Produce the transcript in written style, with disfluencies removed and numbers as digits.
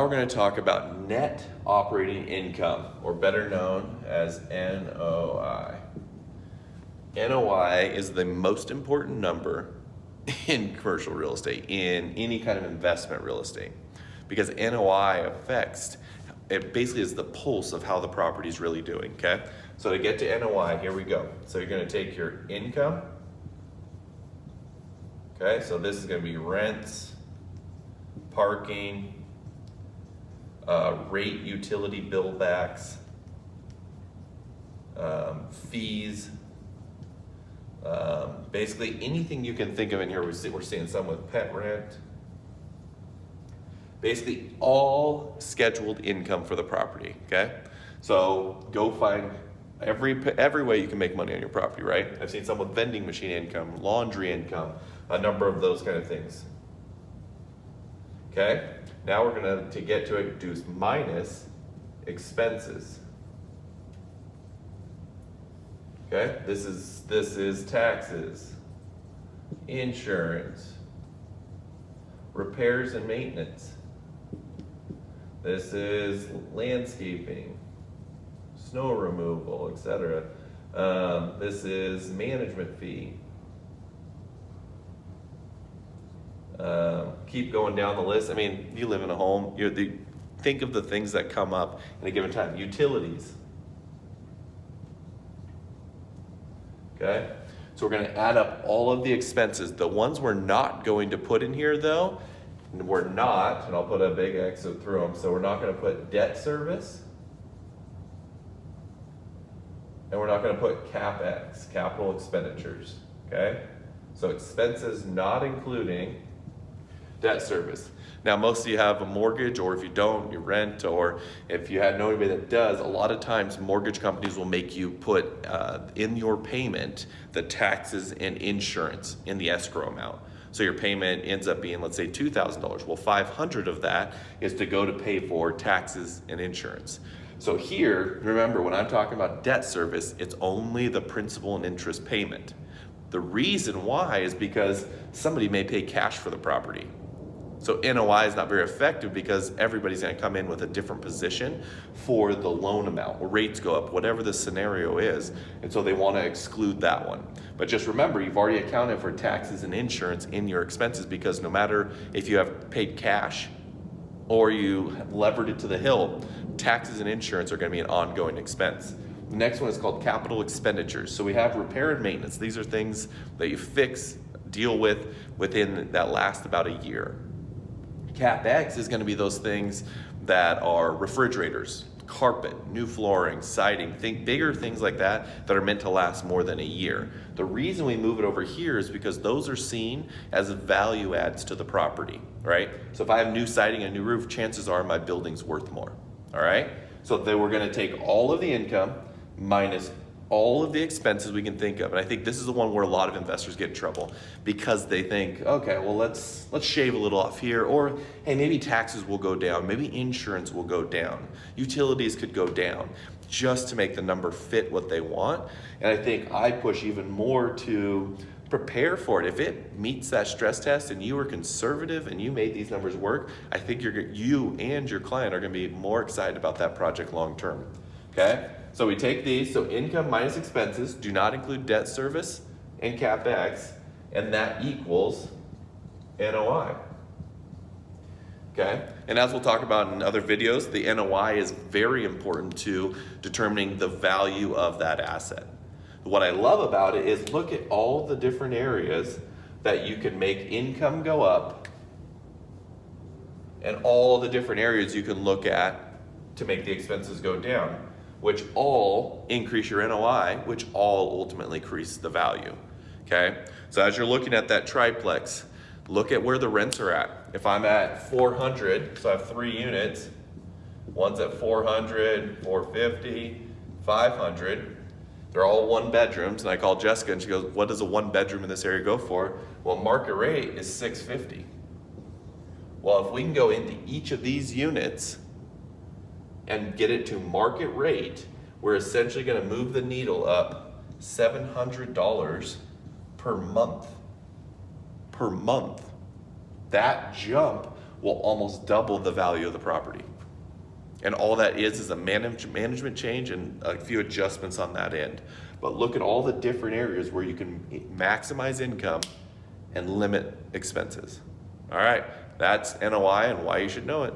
Now we're going to talk about net operating income, or better known as NOI. NOI is the most important number in commercial real estate, in any kind of investment real estate, because NOI affects, it basically is the pulse of how the property is really doing, okay? So to get to NOI, here we go. So you're going to take your income, okay? So this is going to be rents, parking, rate utility bill backs, fees, basically anything you can think of in here. We're seeing some with pet rent. Basically all scheduled income for the property, okay? So go find every way you can make money on your property, right? I've seen some with vending machine income, laundry income, a number of those kind of things. Okay? Now we're gonna, to get to it, do minus expenses. Okay? This is taxes, insurance, repairs and maintenance. This is landscaping, snow removal, etc. This is management fee. Keep going down the list. I mean, you live in a home, think of the things that come up in a given time. Utilities. Okay? So we're going to add up all of the expenses. The ones we're not going to put in here though, we're not, and I'll put a big X through them, so we're not going to put debt service, and we're not going to put CapEx, capital expenditures, okay? So expenses not including debt service. Now most of you have a mortgage, or if you don't, you rent, or if you know anybody that does, a lot of times mortgage companies will make you put in your payment the taxes and insurance in the escrow amount. So your payment ends up being, let's say, $2,000. Well, $500 of that is to go to pay for taxes and insurance. So here, remember, when I'm talking about debt service, it's only the principal and interest payment. The reason why is because somebody may pay cash for the property. So NOI is not very effective because everybody's going to come in with a different position for the loan amount, or rates go up, whatever the scenario is, and so they want to exclude that one. But just remember, you've already accounted for taxes and insurance in your expenses, because no matter if you have paid cash or you levered it to the hill, taxes and insurance are going to be an ongoing expense. The next one is called capital expenditures. So we have repair and maintenance. These are things that you fix, deal with within that last about a year. CapEx is going to be those things that are refrigerators, carpet, new flooring, siding, bigger things like that are meant to last more than a year. The reason we move it over here is because those are seen as value adds to the property, right? So if I have new siding and new roof, chances are my building's worth more, all right? So then we're going to take all of the income minus all of the expenses we can think of. And I think this is the one where a lot of investors get in trouble, because they think, okay, well, let's shave a little off here, or hey, maybe taxes will go down, maybe insurance will go down, utilities could go down, just to make the number fit what they want. And I think I push even more to prepare for it. If it meets that stress test and you were conservative and you made these numbers work, I think you and your client are going to be more excited about that project long term. Okay? So we take these, so income minus expenses, do not include debt service and CapEx, and that equals NOI. Okay? And as we'll talk about in other videos, the NOI is very important to determining the value of that asset. What I love about it is look at all the different areas that you can make income go up, and all the different areas you can look at to make the expenses go down, which all increase your NOI, which all ultimately increase the value, okay? So as you're looking at that triplex, look at where the rents are at. If I'm at 400, so I have 3 units, one's at 400, 450, 500, they're all 1 bedrooms, and I call Jessica and she goes, what does a 1 bedroom in this area go for? Well, market rate is $650. Well, if we can go into each of these units and get it to market rate, we're essentially going to move the needle up $700 per month. Per month. That jump will almost double the value of the property. And all that is a management change and a few adjustments on that end. But look at all the different areas where you can maximize income and limit expenses. All right, that's NOI and why you should know it.